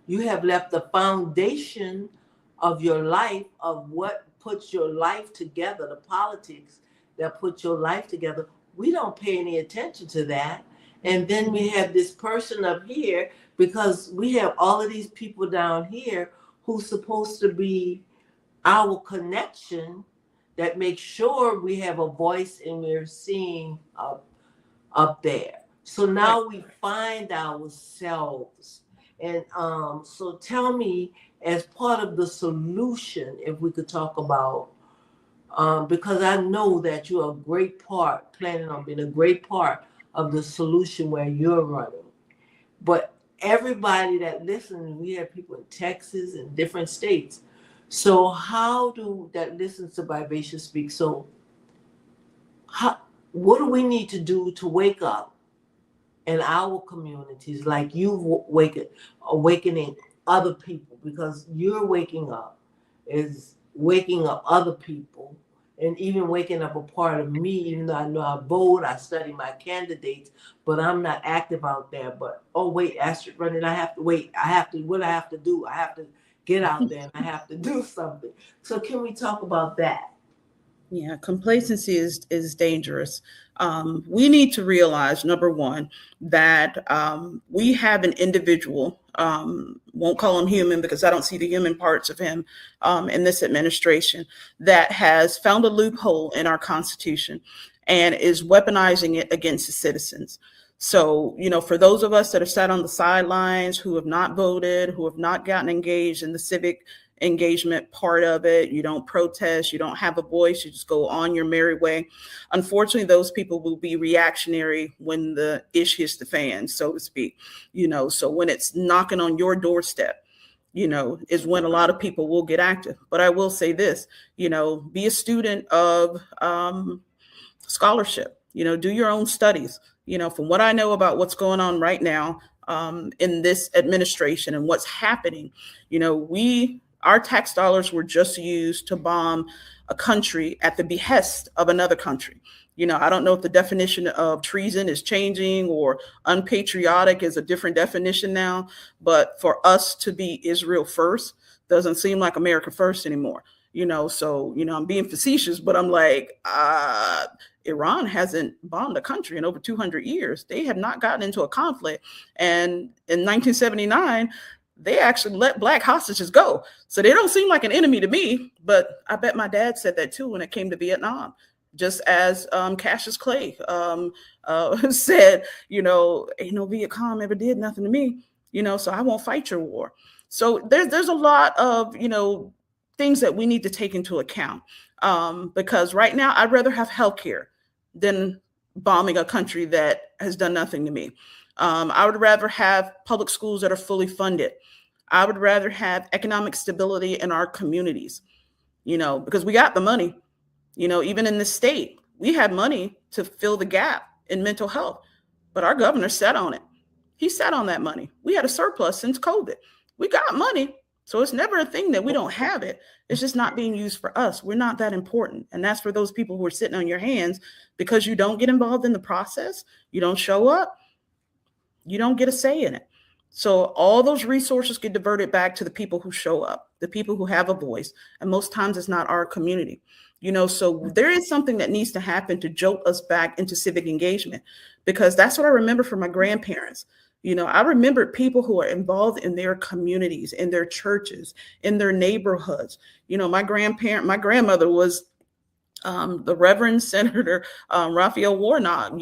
You have left the foundation of your life, of what puts your life together, the politics that put your life together. We don't pay any attention to that. And then we have this person up here, because we have all of these people down here who's supposed to be our connection that makes sure we have a voice and we're seeing up there. So now we find ourselves. And so tell me, as part of the solution, if we could talk about, because I know that you're planning on being a great part of the solution where you're running. But everybody that listens, we have people in Texas and different states. So that listens to Vivacious Speak. So what do we need to do to wake up in our communities, like you awakening other people, because you're waking up other people, and even waking up a part of me, even though I know I vote, I study my candidates, but I'm not active out there. But, oh, wait, Astrid running, what I have to do, I have to get out there and I have to do something. So can we talk about that? Yeah, complacency is dangerous. We need to realize, number one, that we have an individual. Won't call him human because I don't see the human parts of him in this administration, that has found a loophole in our Constitution and is weaponizing it against the citizens. So, for those of us that are sat on the sidelines, who have not voted, who have not gotten engaged in the civic engagement part of it, you don't protest, you don't have a voice, you just go on your merry way. Unfortunately, those people will be reactionary when the ish hits the fan, so to speak. So when it's knocking on your doorstep, is when a lot of people will get active. But I will say this, be a student of scholarship, do your own studies. From what I know about what's going on right now in this administration and what's happening, our tax dollars were just used to bomb a country at the behest of another country. I don't know if the definition of treason is changing or unpatriotic is a different definition now, but for us to be Israel first doesn't seem like America first anymore. So, I'm being facetious, but I'm like, Iran hasn't bombed a country in over 200 years. They have not gotten into a conflict. And in 1979, they actually let black hostages go. So they don't seem like an enemy to me, but I bet my dad said that too when it came to Vietnam. Just as Cassius Clay said, ain't no Viet Cong ever did nothing to me, so I won't fight your war. So there's a lot of, things that we need to take into account because right now I'd rather have healthcare than bombing a country that has done nothing to me. I would rather have public schools that are fully funded. I would rather have economic stability in our communities, because we got the money, even in the state, we had money to fill the gap in mental health, but our governor sat on it. He sat on that money. We had a surplus since COVID. We got money. So it's never a thing that we don't have it. It's just not being used for us. We're not that important. And that's for those people who are sitting on your hands because you don't get involved in the process. You don't show up. You don't get a say in it. So all those resources get diverted back to the people who show up, the people who have a voice. And most times it's not our community. So there is something that needs to happen to jolt us back into civic engagement, because that's what I remember from my grandparents. I remember people who are involved in their communities, in their churches, in their neighborhoods. My grandmother was the Reverend Senator Raphael Warnock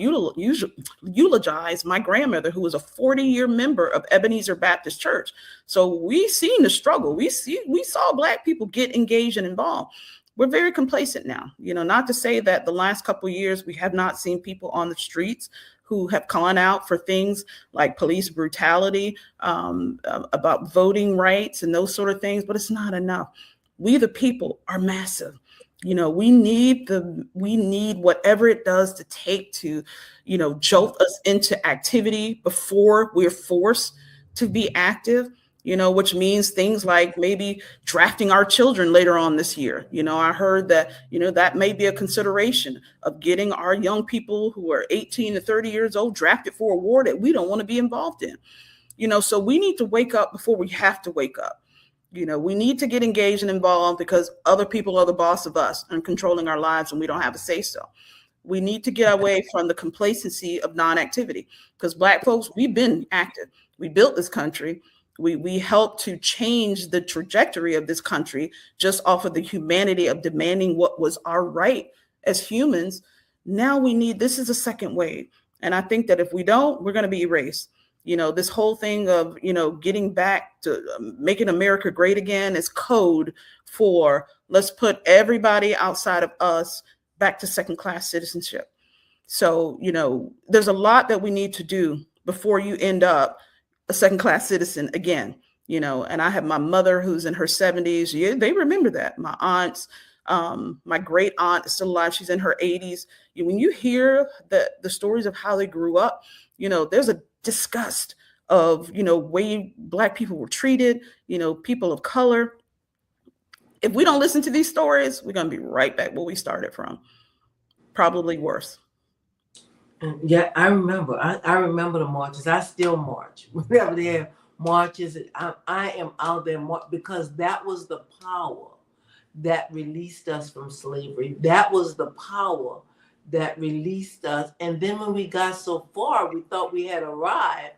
eulogized my grandmother, who was a 40-year member of Ebenezer Baptist Church. So we seen the struggle. We saw Black people get engaged and involved. We're very complacent now. Not to say that the last couple of years we have not seen people on the streets who have gone out for things like police brutality, about voting rights and those sort of things, but it's not enough. We, the people, are massive. We need whatever it does to take to, jolt us into activity before we're forced to be active, which means things like maybe drafting our children later on this year. I heard that, that may be a consideration of getting our young people who are 18 to 30 years old drafted for a war that we don't want to be involved in. So we need to wake up before we have to wake up. We need to get engaged and involved because other people are the boss of us and controlling our lives and we don't have a say so. We need to get away from the complacency of non-activity because Black folks, we've been active. We built this country. We helped to change the trajectory of this country just off of the humanity of demanding what was our right as humans. Now this is a second wave. And I think that if we don't, we're going to be erased. This whole thing of, getting back to making America great again is code for let's put everybody outside of us back to second-class citizenship. So, there's a lot that we need to do before you end up a second-class citizen again, and I have my mother who's in her 70s. Yeah, they remember that. My aunts, my great aunt is still alive. She's in her 80s. When you hear the stories of how they grew up, there's a disgust of, way Black people were treated, people of color. If we don't listen to these stories, we're going to be right back where we started from, probably worse. Yeah, I remember. I remember the marches. I still march whenever they have marches. I am out there because that was the power that released us from slavery. That was the power that released us. And then when we got so far, we thought we had arrived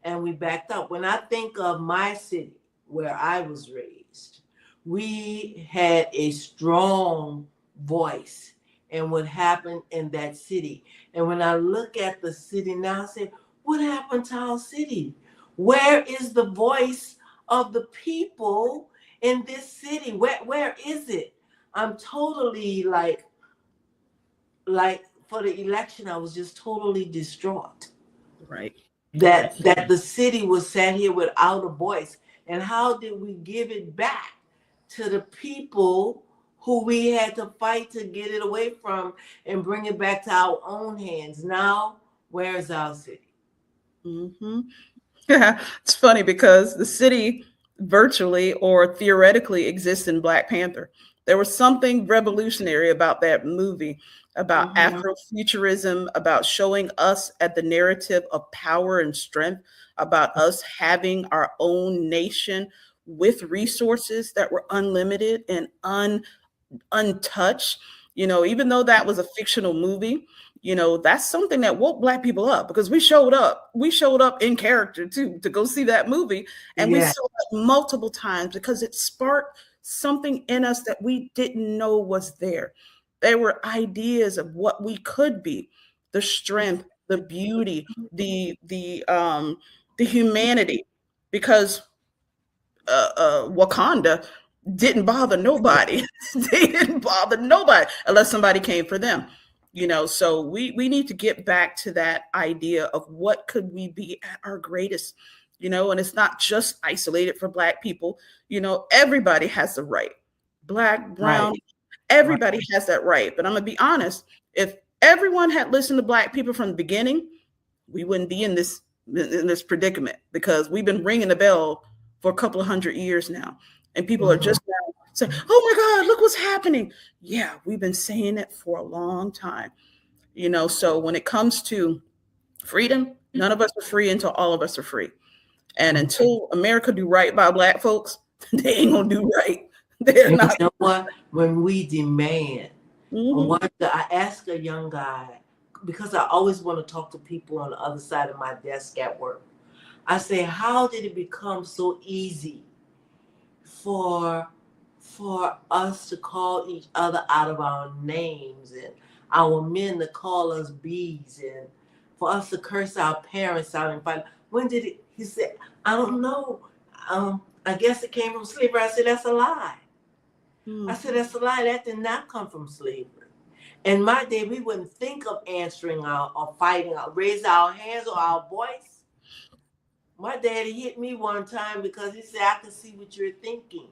and we backed up. When I think of my city where I was raised, we had a strong voice in what happened in that city. And when I look at the city now, I say, what happened to our city? Where is the voice of the people in this city? Where is it? I'm totally like for the election, I was just totally distraught Right. that the city was sat here without a voice. And how did we give it back to the people who we had to fight to get it away from and bring it back to our own hands? Now, where's our city? Mm-hmm. Yeah, it's funny because the city virtually or theoretically exists in Black Panther. There was something revolutionary about that movie, about Mm-hmm. Afrofuturism, about showing us at the narrative of power and strength, about us having our own nation with resources that were unlimited and untouched. Even though that was a fictional movie, that's something that woke Black people up because we showed up in character too to go see that movie, and we Yeah, saw it multiple times because it sparked something in us that we didn't know was there. There were ideas of what we could be, the strength, the beauty, the humanity, because Wakanda didn't bother nobody. They didn't bother nobody unless somebody came for them. So we need to get back to that idea of what could we be at our greatest. And it's not just isolated for Black people. Everybody has the right. Black, right, brown, right. everybody has that right. But I'm gonna be honest. If everyone had listened to Black people from the beginning, we wouldn't be in this predicament because we've been ringing the bell for a couple of 100 years now, and people are Mhm. just now saying, "Oh my God, look what's happening!" Yeah, we've been saying it for a long time. So when it comes to freedom, none of us are free until all of us are free, and until America do right by Black folks, they ain't gonna do right. They're And you not. know what? When we demand, Hmm. I asked a young guy, because I always want to talk to people on the other side of my desk at work. I say, how did it become so easy for us to call each other out of our names and our men to call us bees and for us to curse our parents out and fight? When did it? He said, I don't know. I guess it came from slavery. I said, that's a lie. I said, that's a lie. That did not come from slavery. In my day, we wouldn't think of answering or fighting, or raise our hands or our voice. My daddy hit me one time because he said, I can see what you're thinking.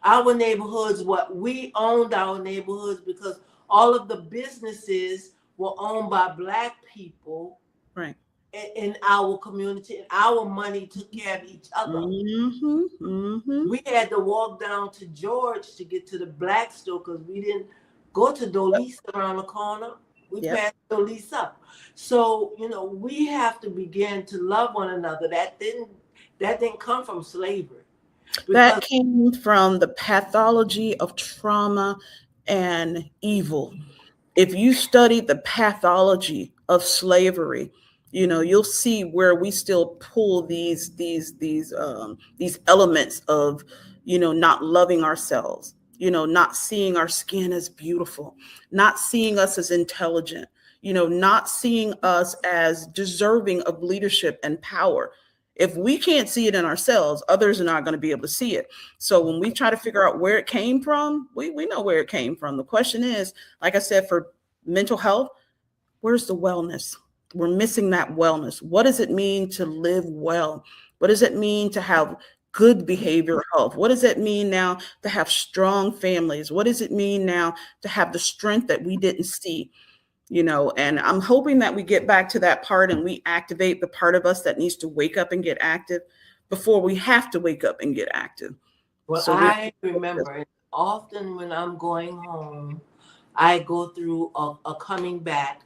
Our neighborhoods, what we owned our neighborhoods because all of the businesses were owned by Black people Right. in our community, and our money took care of each other. Hmm. Hmm. We had to walk down to George to get to the Black store because we didn't go to Dolisa around the corner. We Yep. passed Dolisa up. So, we have to begin to love one another. That didn't come from slavery. That Because came from the pathology of trauma and evil. If you study the pathology of slavery, you'll see where we still pull these elements of not loving ourselves, not seeing our skin as beautiful, not seeing us as intelligent, not seeing us as deserving of leadership and power. If we can't see it in ourselves, others are not going to be able to see it. So when we try to figure out where it came from, we know where it came from. The question is, like I said, for mental health, where's the wellness? We're missing that wellness. What does it mean to live well? What does it mean to have good behavioral health? What does it mean now to have strong families? What does it mean now to have the strength that we didn't see? And I'm hoping that we get back to that part and we activate the part of us that needs to wake up and get active before we have to wake up and get active. what So we're I remember, often when I'm going home, I go through a coming back.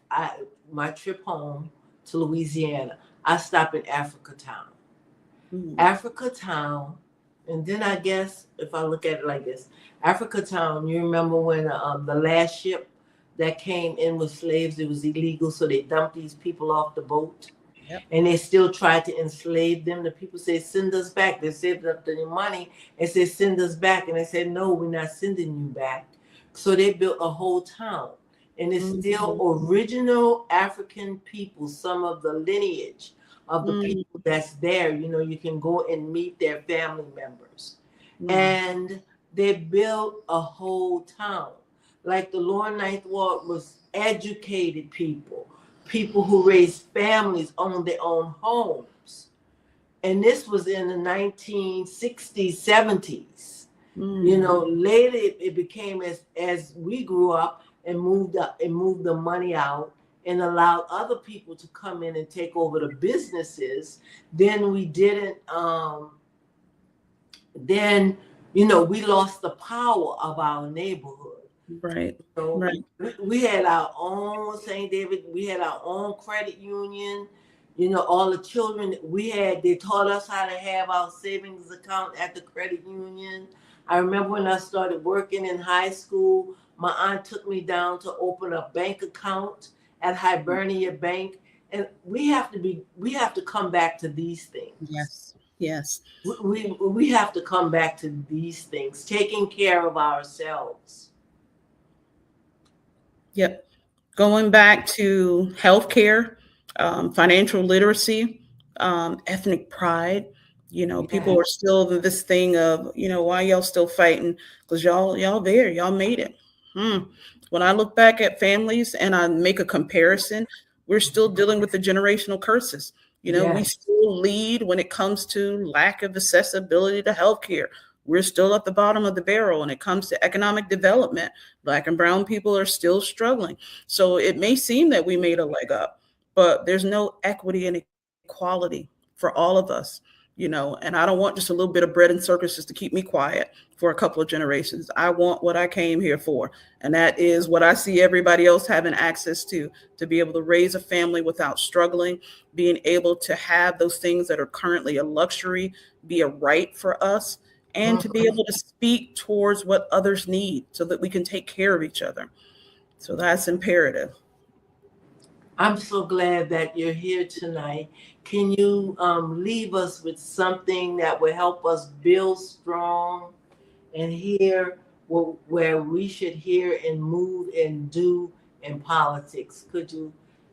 My trip home to Louisiana, I stop in Africa Town. Mm. Africa Town, and then I guess if I look at it like this, Africa Town. You remember when the last ship that came in with slaves? It was illegal, so they dumped these people off the boat, Yep. and they still tried to enslave them. The people said, "Send us back." They saved up their money and said, "Send us back," and they said, "No, we're not sending you back." So they built a whole town, and it's still Mhm. original African people, some of the lineage of the Mm. people that's there. You can go and meet their family members. Mm. And they built a whole town. Like the Lower Ninth Ward was educated people, people who raised families, owned their own homes. And this was in the 1960s, 70s. Mm. Later it became, as we grew up and moved up and moved the money out and allowed other people to come in and take over the businesses. Then we didn't then we lost the power of our neighborhood. Right. So Right. we had our own St. David, we had our own credit union. All the children we had, they taught us how to have our savings account at the credit union. I remember when I started working in high school, my aunt took me down to open a bank account at Hibernia Bank. And we have to come back to these things. Yes. Yes. We have to come back to these things, taking care of ourselves. Yep. Going back to healthcare, financial literacy, ethnic pride. People Yeah. are still in this thing of, why y'all still fighting? Because y'all there, y'all made it. Hmm. When I look back at families and I make a comparison, we're still dealing with the generational curses. We Yes. still lead when it comes to lack of accessibility to healthcare. We're still at the bottom of the barrel when it comes to economic development. Black and brown people are still struggling. So it may seem that we made a leg up, but there's no equity and equality for all of us. And I don't want just a little bit of bread and circuses to keep me quiet for a couple of generations. I want what I came here for. And that is what I see everybody else having access to be able to raise a family without struggling, being able to have those things that are currently a luxury be a right for us, and to be Mhm. able to speak towards what others need so that we can take care of each other. So that's imperative. I'm so glad that you're here tonight. Can you leave us with something that will help us build strong and hear where we should hear and move and do in politics? Could you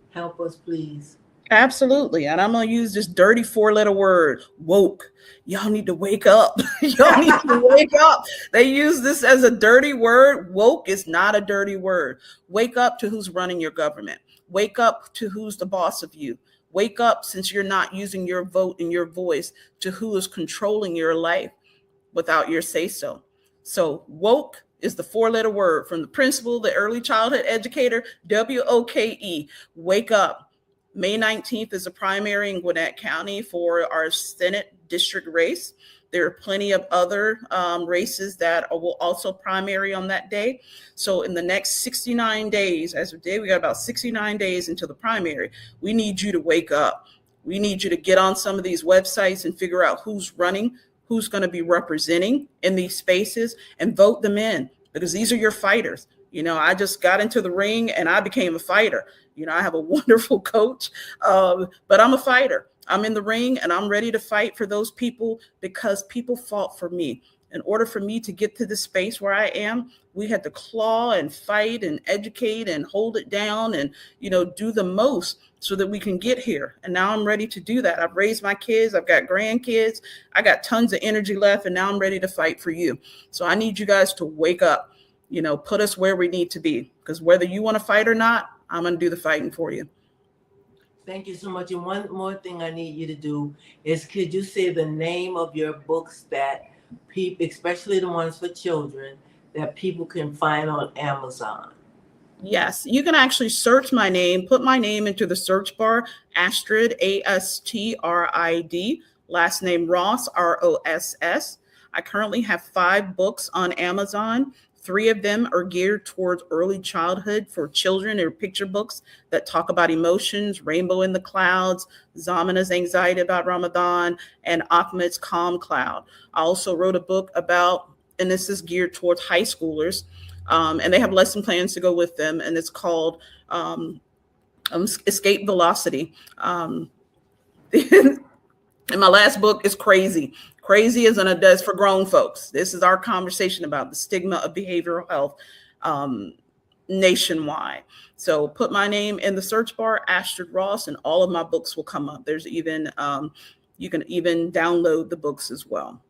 help us, please? Absolutely. And I'm going to use this dirty 4-letter word, woke. Y'all need to wake up. Y'all need to wake up. They use this as a dirty word. Woke is not a dirty word. Wake up to who's running your government. Wake up to who's the boss of you. Wake up, since you're not using your vote and your voice, to who is controlling your life without your say so. So, woke is the 4-letter word from the principal, the early childhood educator, WOKE. Wake up. May 19th is a primary in Gwinnett County for our Senate district race. There are plenty of other races that will also primary on that day. So, in the next 69 days, as of today, we got about 69 days until the primary. We need you to wake up. We need you to get on some of these websites and figure out who's running, who's going to be representing in these spaces, and vote them in, because these are your fighters. I just got into the ring and I became a fighter. I have a wonderful coach, but I'm a fighter. I'm in the ring and I'm ready to fight for those people because people fought for me. In order for me to get to the space where I am, we had to claw and fight and educate and hold it down and, do the most so that we can get here. And now I'm ready to do that. I've raised my kids. I've got grandkids. I got tons of energy left, and now I'm ready to fight for you. So I need you guys to wake up, put us where we need to be, because whether you want to fight or not, I'm going to do the fighting for you. Thank you so much. And one more thing I need you to do is, could you say the name of your books that people, especially the ones for children, that people can find on Amazon? Yes, you can actually search my name, put my name into the search bar, Astrid, Astrid, last name Ross, Ross. I currently have 5 books on Amazon. 3 of them are geared towards early childhood for children. They're picture books that talk about emotions, Rainbow in the Clouds, Zamina's Anxiety About Ramadan, and Ahmed's Calm Cloud. I also wrote a book about, and this is geared towards high schoolers, and they have lesson plans to go with them, and it's called Escape Velocity. And my last book is Crazy. Crazy is that's for grown folks. This is our conversation about the stigma of behavioral health nationwide. So put my name in the search bar, Astrid Ross, and all of my books will come up. There's even, you can even download the books as well.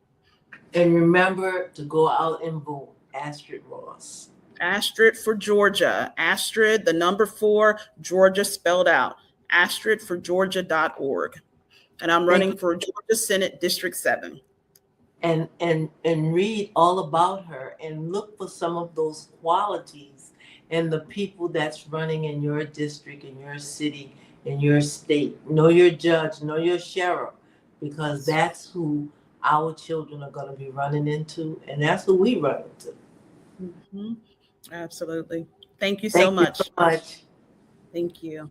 And remember to go out and vote, Astrid Ross. Astrid for Georgia. Astrid, the number 4, Georgia spelled out. AstridForGeorgia.org. And I'm running for Georgia Senate District 7. And read all about her and look for some of those qualities in the people that's running in your district, in your city, in your state. Know your judge, know your sheriff, because that's who our children are going to be running into, and that's who we run into. Mm-hmm. Absolutely. Thank you so much. Thank you so much. Thank you.